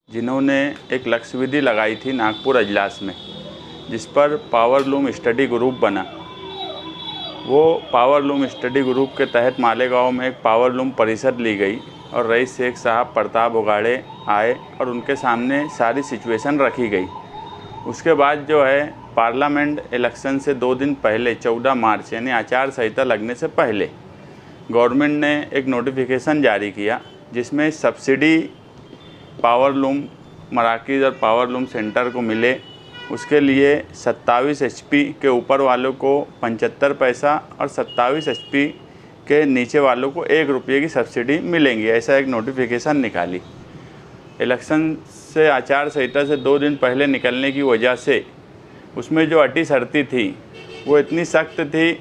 जिन्होंने एक लक्ष्य विधि लगाई थी नागपुर अजलास में, जिस पर पावर लूम स्टडी ग्रुप बना। वो पावर लूम स्टडी ग्रुप के तहत मालेगांव में एक पावर लूम परिषद ली गई और रईस शेख साहब प्रताप उगाड़े आए और उनके सामने सारी सिचुएशन रखी गई। उसके बाद जो है पार्लियामेंट इलेक्शन से 2 दिन पहले 14 मार्च यानी आचार संहिता लगने से पहले गवर्नमेंट ने एक नोटिफिकेशन जारी किया, जिसमें सब्सिडी पावर लूम मराकज़ और पावर लूम सेंटर को मिले। उसके लिए 27 HP के ऊपर वालों को 75 पैसा और 27 HP के नीचे वालों को 1 रुपये की सब्सिडी मिलेंगी, ऐसा एक नोटिफिकेशन निकाली। इलेक्शन से आचार संहिता से 2 दिन पहले निकलने की वजह से उसमें जो अटी शर्ती थी वो इतनी सख्त थी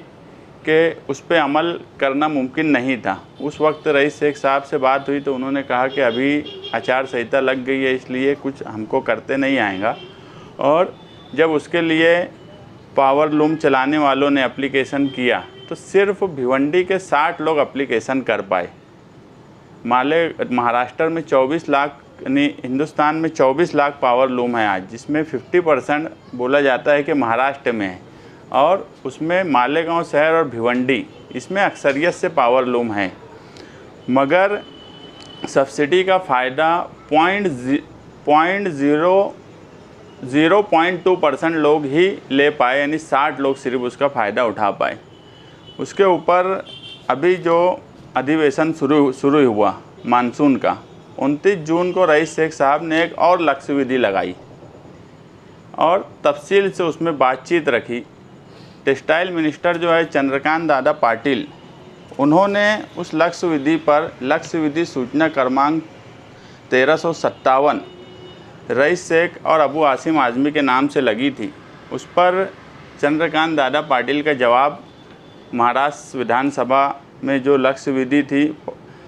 कि उस पर अमल करना मुमकिन नहीं था। उस वक्त रईस शेख साहब से बात हुई तो उन्होंने कहा कि अभी आचार संहिता लग गई है, इसलिए कुछ हमको करते नहीं आएगा। और जब उसके लिए पावर लूम चलाने वालों ने एप्लीकेशन किया तो सिर्फ भिवंडी के 60 लोग एप्लीकेशन कर पाए। महाराष्ट्र में 24 लाख यानी हिंदुस्तान में 24 लाख पावर लूम है आज, जिसमें 50% बोला जाता है कि महाराष्ट्र में है और उसमें मालेगांव शहर और भिवंडी इसमें अक्सरियत से पावर लूम है। मगर सब्सिडी का फ़ायदा 0.2% लोग ही ले पाए, यानी 60 लोग सिर्फ उसका फ़ायदा उठा पाए। उसके ऊपर अभी जो अधिवेशन शुरू हुआ मानसून का, 29 जून को रईस शेख साहब ने एक और लक्ष्य विधि लगाई और तफसील से उसमें बातचीत रखी। टेक्सटाइल मिनिस्टर जो है चंद्रकांत दादा पाटिल, उन्होंने उस लक्ष्य विधि पर लक्ष्य विधि सूचना क्रमांक 1357 रईस शेख और अबू आसिम आज़मी के नाम से लगी थी। उस पर चंद्रकांत दादा पाटिल का जवाब महाराष्ट्र विधानसभा में जो लक्ष्य विधि थी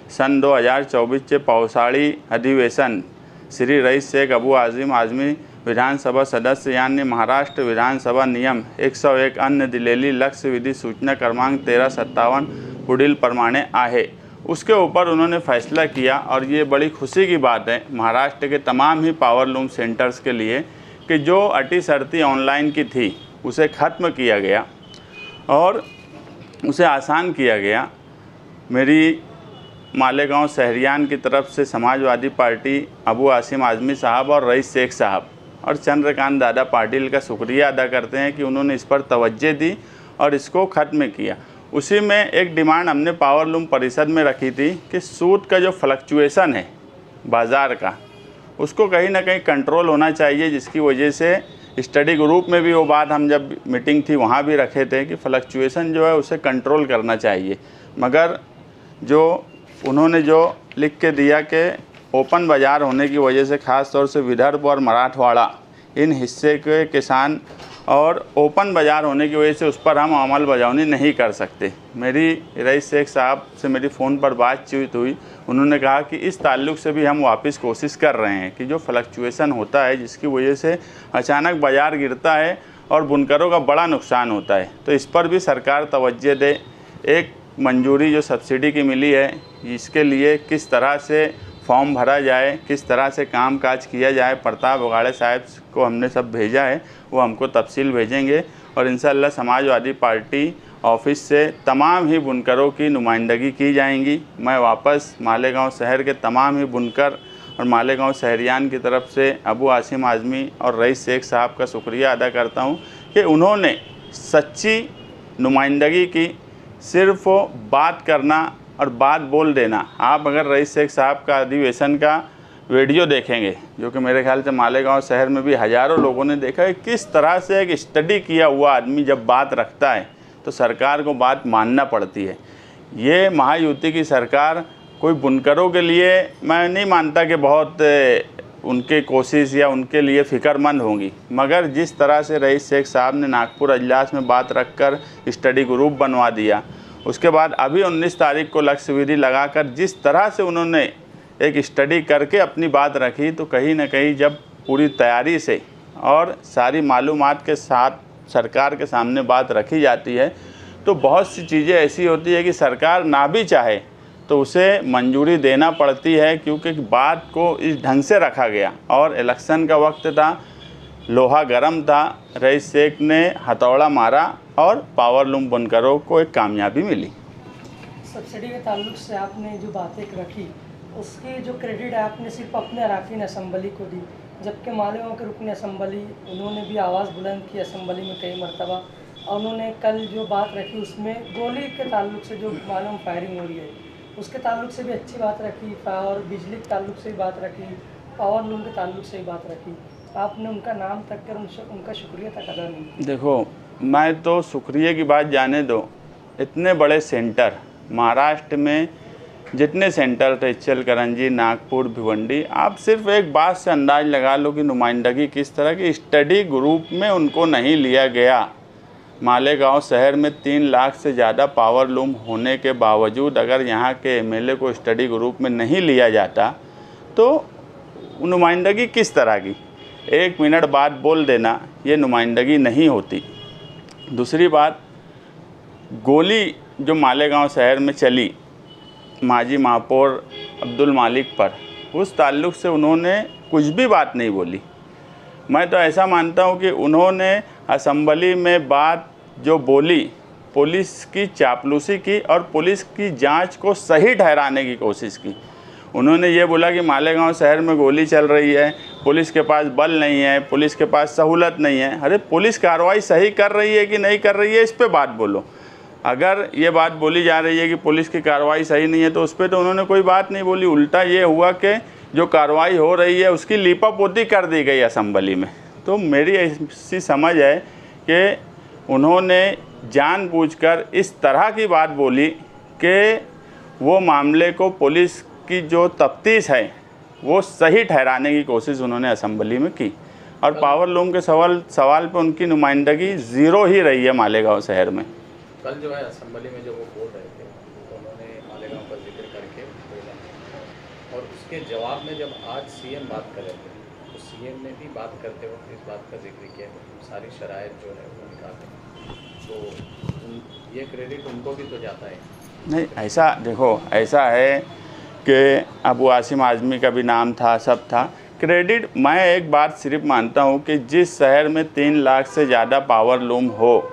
सन 2024 के पावसाळी अधिवेशन श्री रईस शेख अबू आसिम आज़मी विधानसभा सदस्य यानी महाराष्ट्र विधानसभा नियम 101 अन्य दिलेली लक्ष्य विधि सूचना क्रमांक 1357 पुढील प्रमाणे आहे। उसके ऊपर उन्होंने फैसला किया और ये बड़ी खुशी की बात है महाराष्ट्र के तमाम ही पावर लूम सेंटर्स के लिए कि जो अटी शर्ती ऑनलाइन की थी उसे ख़त्म किया गया और उसे आसान किया गया। मेरी मालेगांव शहरियान की तरफ से समाजवादी पार्टी, अबू आसिम आज़मी साहब और रईस शेख साहब और चंद्रकांत दादा पाटिल का शुक्रिया अदा करते हैं कि उन्होंने इस पर तवज्जो दी और इसको ख़त्म किया। उसी में एक डिमांड हमने पावर लूम परिषद में रखी थी कि सूद का जो फ्लक्चुएशन है बाज़ार का, उसको कहीं ना कहीं कंट्रोल होना चाहिए, जिसकी वजह से स्टडी ग्रुप में भी वो बात हम जब मीटिंग थी वहाँ भी रखे थे कि फ्लक्चुएशन जो है उसे कंट्रोल करना चाहिए। मगर जो उन्होंने जो लिख के दिया कि ओपन बाज़ार होने की वजह से ख़ास तौर से विदर्भ और मराठवाड़ा इन हिस्से के किसान और ओपन बाज़ार होने की वजह से उस पर हम अमल बजावनी नहीं कर सकते। मेरी रईस शेख साहब से मेरी फ़ोन पर बातचीत हुई, उन्होंने कहा कि इस ताल्लुक़ से भी हम वापस कोशिश कर रहे हैं कि जो फ्लक्चुएशन होता है जिसकी वजह से अचानक बाज़ार गिरता है और बुनकरों का बड़ा नुकसान होता है, तो इस पर भी सरकार तवज्जो दे। एक मंजूरी जो सब्सिडी की मिली है इसके लिए किस तरह से फॉर्म भरा जाए, किस तरह से काम काज किया जाए, प्रताप उगाड़े साहब को हमने सब भेजा है, वो हमको तफसील भेजेंगे और इंशाअल्लाह समाजवादी पार्टी ऑफिस से तमाम ही बुनकरों की नुमाइंदगी की जाएंगी। मैं वापस मालेगांव शहर के तमाम ही बुनकर और मालेगांव शहरियान की तरफ से अबू आसिम आज़मी और रईस शेख साहब का शुक्रिया अदा करता हूँ कि उन्होंने सच्ची नुमाइंदगी की। सिर्फ बात करना और बात बोल देना। आप अगर रईस शेख साहब का अधिवेशन का वीडियो देखेंगे, जो कि मेरे ख्याल से मालेगांव शहर में भी हज़ारों लोगों ने देखा है, किस तरह से एक स्टडी किया हुआ आदमी जब बात रखता है तो सरकार को बात मानना पड़ती है। ये महायुति की सरकार कोई बुनकरों के लिए मैं नहीं मानता कि बहुत उनकी कोशिश या उनके लिए फ़िक्रमंद होंगी, मगर जिस तरह से रईस शेख साहब ने नागपुर अजलास में बात रखकर स्टडी ग्रुप बनवा दिया, उसके बाद अभी 19 तारीख को लक्ष्य विधि लगाकर जिस तरह से उन्होंने एक स्टडी करके अपनी बात रखी, तो कहीं ना कहीं जब पूरी तैयारी से और सारी मालूमात के साथ सरकार के सामने बात रखी जाती है तो बहुत सी चीज़ें ऐसी होती है कि सरकार ना भी चाहे तो उसे मंजूरी देना पड़ती है, क्योंकि बात को इस ढंग से रखा गया। और इलेक्शन का वक्त था, लोहा गर्म था, रईस शेख ने हथौड़ा मारा और पावर लूम बुनकरों को एक कामयाबी मिली। सब्सिडी के ताल्लुक से आपने जो बातें रखी, उसकी जो क्रेडिट है आपने सिर्फ अपने अरकान असम्बली को दी, जबकि मालेगांव के रुकन असम्बली उन्होंने भी आवाज़ बुलंद की असम्बली में कई मरतबा। और उन्होंने कल जो बात रखी उसमें गोली के ताल्लुक से जो मालूम फायरिंग हो रही है उसके ताल्लुक से भी अच्छी बात रखी, और बिजली के ताल्लुक से भी बात रखी, पावर लूम के ताल्लुक से भी बात रखी। आपने उनका नाम तक कर उनका शुक्रिया तक अदा नहीं। देखो, मैं तो शुक्रिया की बात जाने दो, इतने बड़े सेंटर महाराष्ट्र में जितने सेंटर थे, इचलकरंजी, नागपुर, भिवंडी, आप सिर्फ एक बात से अंदाज लगा लो कि नुमाइंदगी किस तरह की। स्टडी ग्रुप में उनको नहीं लिया गया। मालेगांव शहर में 3 लाख से ज़्यादा पावर लूम होने के बावजूद अगर यहाँ के एमएलए को स्टडी ग्रुप में नहीं लिया जाता तो नुमाइंदगी किस तरह की। 1 मिनट बाद बोल देना ये नुमाइंदगी नहीं होती। दूसरी बात, गोली जो मालेगांव शहर में चली माजी महापौर अब्दुल मालिक पर, उस ताल्लुक़ से उन्होंने कुछ भी बात नहीं बोली। मैं तो ऐसा मानता हूँ कि उन्होंने असम्बली में बात जो बोली, पुलिस की चापलूसी की और पुलिस की जांच को सही ठहराने की कोशिश की। उन्होंने ये बोला कि मालेगांव शहर में गोली चल रही है, पुलिस के पास बल नहीं है, पुलिस के पास सहूलत नहीं है। अरे पुलिस कार्रवाई सही कर रही है कि नहीं कर रही है, इस पे बात बोलो। अगर ये बात बोली जा रही है कि पुलिस की कार्रवाई सही नहीं है तो उस पर तो उन्होंने कोई बात नहीं बोली। उल्टा ये हुआ कि जो कार्रवाई हो रही है उसकी लीपापोती कर दी गई असम्बली में। तो मेरी ऐसी समझ है कि उन्होंने जानबूझकर इस तरह की बात बोली कि वो मामले को पुलिस की जो तफ्तीश है वो सही ठहराने की कोशिश उन्होंने असम्बली में की। और पावर लूम के सवाल पे उनकी नुमाइंदगी ज़ीरो ही रही है मालेगांव शहर में। कल जो है असम्बली में जो वो बोल रहे थे तो उन्होंने मालेगांव का जिक्र करके बोला, और उसके जवाब में जब आज सीएम बात कर रहे थे तो सीएम ने भी बात करते वक्त इस बात का जिक्र किया सारी शराइत जो है वो निकालते, तो ये क्रेडिट उनको भी तो जाता है। नहीं, ऐसा देखो, ऐसा है कि अबू आसिम आज़मी का भी नाम था, सब था। क्रेडिट मैं एक बात सिर्फ मानता हूँ कि जिस शहर में 3 लाख से ज़्यादा पावर लूम हो,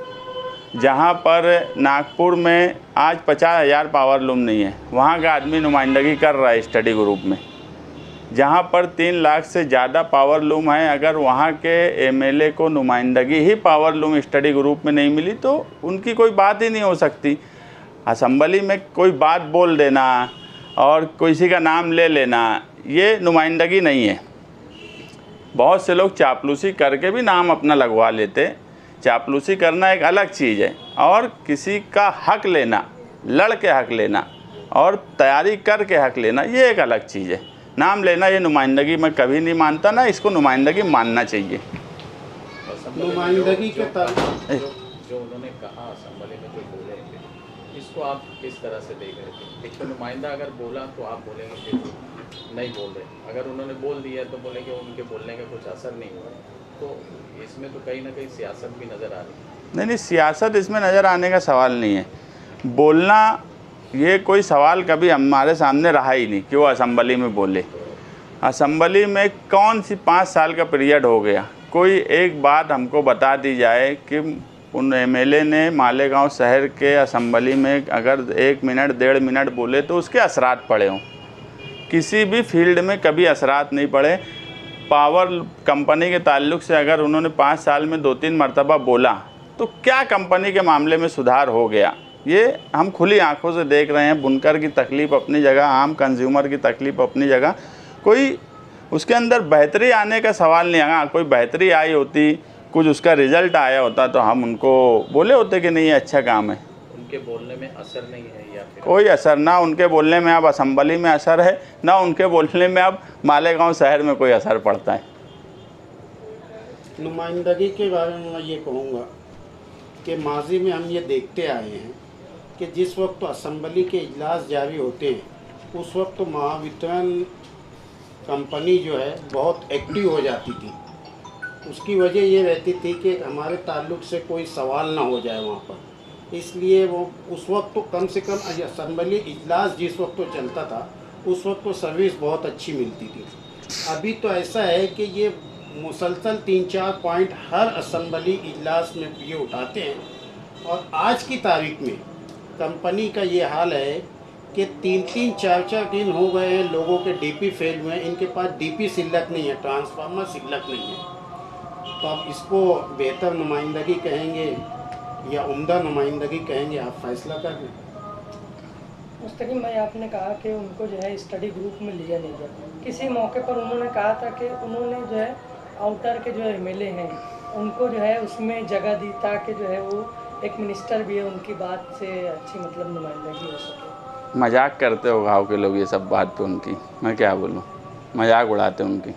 जहाँ पर नागपुर में आज 50,000 पावर लूम नहीं है, वहाँ का आदमी नुमाइंदगी कर रहा है स्टडी ग्रुप में। जहाँ पर 3 लाख से ज़्यादा पावर लूम है, अगर वहाँ के एमएलए को नुमाइंदगी ही पावर लूम स्टडी ग्रुप में नहीं मिली तो उनकी कोई बात ही नहीं हो सकती। असम्बली में कोई बात बोल देना और किसी का नाम ले लेना ये नुमाइंदगी नहीं है। बहुत से लोग चापलूसी करके भी नाम अपना लगवा लेते। चापलूसी करना एक अलग चीज़ है और किसी का हक लेना, लड़ के हक लेना और तैयारी करके हक लेना ये एक अलग चीज़ है। नाम लेना ये नुमाइंदगी मैं कभी नहीं मानता, ना इसको नुमाइंदगी मानना चाहिए। नुमाइंदगी के जो उन्होंने कहा असम्बली में जो बोले थे, इसको आप किस तरह से देख रहे थे? एक तो नुमाइंदा अगर बोला तो आप बोलेंगे कि नहीं बोल रहे, अगर उन्होंने बोल दिया तो बोलेंगे उनके बोलने का कुछ असर नहीं हुआ, तो इसमें तो कहीं ना कहीं सियासत भी नज़र आ रही है। नहीं, सियासत इसमें नज़र आने का सवाल नहीं है। बोलना ये कोई सवाल कभी हमारे सामने रहा ही नहीं कि वो असम्बली में बोले। असम्बली में कौन सी 5 साल का पीरियड हो गया, कोई एक बात हमको बता दी जाए कि उन एमएलए ने मालेगांव शहर के असम्बली में अगर 1 मिनट 1.5 मिनट बोले तो उसके असरात पड़े हों। किसी भी फील्ड में कभी असरात नहीं पड़े। पावर कंपनी के ताल्लुक़ से अगर उन्होंने 5 साल में 2-3 मरतबा बोला तो क्या कंपनी के मामले में सुधार हो गया, ये हम खुली आंखों से देख रहे हैं। बुनकर की तकलीफ़ अपनी जगह, आम कंज्यूमर की तकलीफ़ अपनी जगह, कोई उसके अंदर बेहतरी आने का सवाल नहीं आया। कोई बेहतरी आई होती, कुछ उसका रिज़ल्ट आया होता तो हम उनको बोले होते कि नहीं ये अच्छा काम है। उनके बोलने में असर नहीं है या फिर कोई असर, ना उनके बोलने में अब असम्बली में असर है, ना उनके बोलने में अब मालेगांव शहर में कोई असर पड़ता है। नुमाइंदगी के बारे में मैं ये कहूँगा कि माजी में हम ये देखते आए हैं कि जिस वक्त तो असम्बली के इजलास जारी होते हैं उस वक्त तो महावितरण कंपनी जो है बहुत एक्टिव हो जाती थी। उसकी वजह ये रहती थी कि हमारे ताल्लुक़ से कोई सवाल ना हो जाए वहाँ पर, इसलिए वो उस वक्त तो कम से कम असम्बली इजलास जिस वक्त तो चलता था उस वक्त तो सर्विस बहुत अच्छी मिलती थी। अभी तो ऐसा है कि ये मुसलसल 3-4 पॉइंट हर असम्बली इजलास में ये उठाते हैं और आज की तारीख में कंपनी का ये हाल है कि 3-3, 4-4 दिन हो गए हैं लोगों के डीपी फेल हुए हैं, इनके पास डीपी सिलक नहीं है, ट्रांसफार्मर सिलक नहीं है। तो आप इसको बेहतर नुमाइंदगी कहेंगे या उम्दा नुमाइंदगी कहेंगे, आप फैसला कर लें। मुस्तकीम भाई, आपने कहा कि उनको जो है स्टडी ग्रुप में लिया नहीं गया। किसी मौके पर उन्होंने कहा था कि उन्होंने जो है आउटर के जो एमएलए हैं उनको जो है उसमें जगह दी ताकि जो है वो एक मिनिस्टर भी है उनकी बात से अच्छी मतलब नुमाइंदगी हो सके। मजाक करते हो गाँव के लोग ये सब बात पे उनकी, मैं क्या बोलूँ, मजाक उड़ाते उनकी।